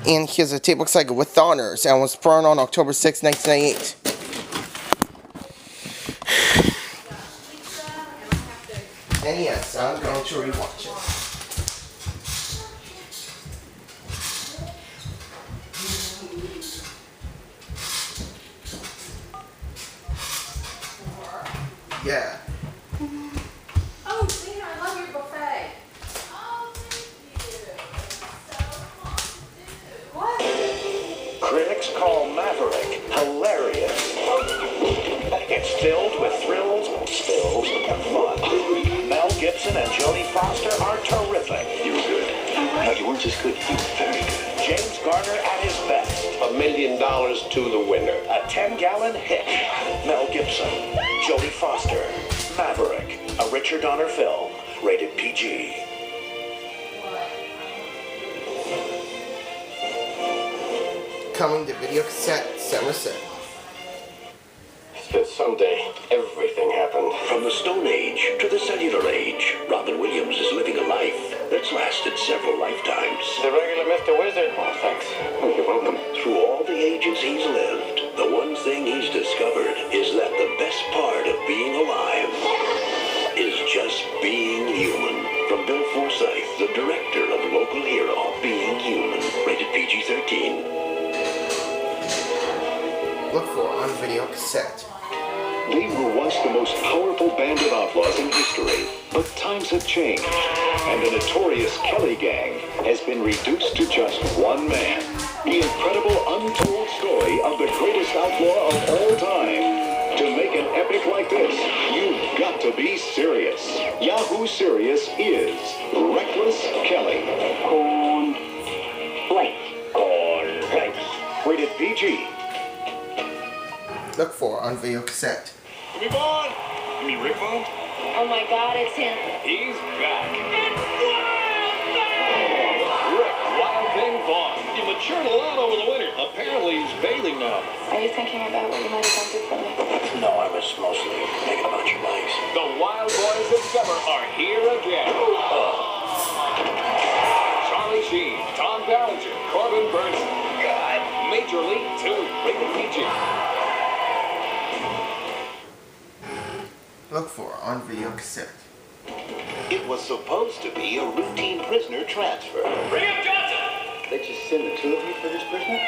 And here's a tape looks like With Honors, and was put on October 6, 1998. And yes, I'm going to rewatch it. Yeah. Oh, Zena, I love your buffet. Oh, thank you. What? Critics call Maverick hilarious. It's filled with thrills, spills, and fun. Mel Gibson and Jodie Foster are terrific. You were good. No, you weren't just good. You were very good. James Garner at his best. $1 million to the winner. A 10-gallon hit. Mel Gibson, Jodie Foster, Maverick, a Richard Donner film, rated PG. Coming to video cassette, December 6th. That someday everything happened. From the Stone Age to the Cellular Age, Robin Williams is living a life that's lasted several lifetimes. The regular Mr. Wizard. Oh, thanks. Oh, you're welcome. Through all the ages he's lived, the one thing he's discovered is that the best part of being alive is just being human. From Bill Forsyth, the director of local hero Being Human, rated PG-13. Look for on video cassette. They were once the most powerful band of outlaws in history, but times have changed, and the notorious Kelly Gang has been reduced to just one man. The incredible untold story of the greatest outlaw of all time. To make an epic like this, you've got to be serious. Yahoo Serious is Reckless Kelly. Corn flakes. Rated PG. Look for on video cassette. Rick Vaughn! You mean Rick Vaughn? Oh my God, it's him. He's back. Rick Wild Thing Vaughn. He matured a lot over the winter. Apparently he's bathing now. Are you thinking about what you might have done differently? No, I was mostly thinking about your legs. The Wild Boys of Summer are here again. Charlie Sheen, Tom Ballinger, Corbin Burnson. God. Major League 2, rated PG. Look for on video cassette. It was supposed to be a routine prisoner transfer. Bring up Johnson! They just send the two of you for this prisoner?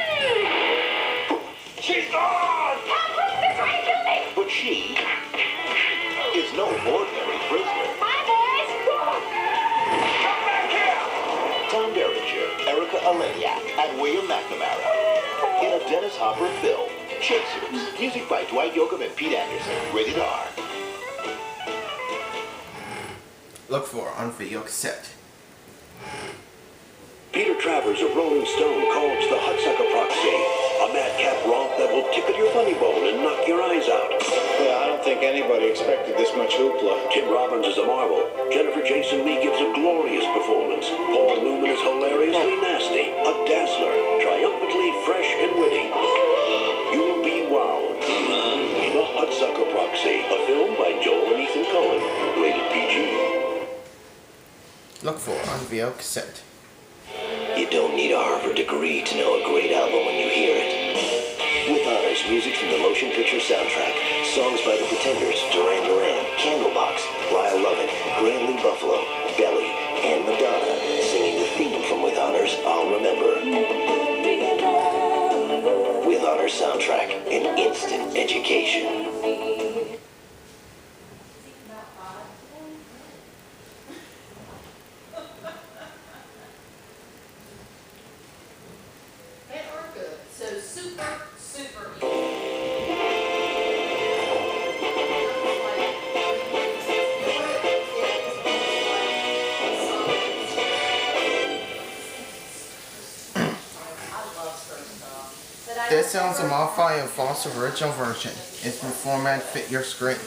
She's gone! But she is no ordinary prisoner. Come back here! Tom Derringer, Erica Aleniak, and William McNamara. In a Dennis Hopper film, Chasers. Music by Dwight Yoakam and Pete Anderson. Rated R. Look for on video cassette. Peter Travers of Rolling Stone calls the Hudsucker Proxy a madcap romp that will tickle your funny bone and knock your eyes out. Yeah, I don't think anybody expected this much hoopla. Tim Robbins is a marvel. Jennifer Jason Leigh gives a glorious performance. Paul Newman is hilariously nasty, a dazzler, triumphantly fresh and witty. You'll be wowed. The Hudsucker Proxy, a film by Joel and Ethan Coen, rated PG. Look for on video cassette. You don't need a Harvard degree to know a great album when you hear it. With honors, music from the motion picture soundtrack, songs by The Pretenders, Duran Duran, Candlebox, Lyle Lovett, Grand Lee Buffalo, Belly, and Madonna, singing the theme from With Honors, I'll Remember. With Honors soundtrack, an instant education. This sounds a modified and false original version. It's been formatted to fit your screen.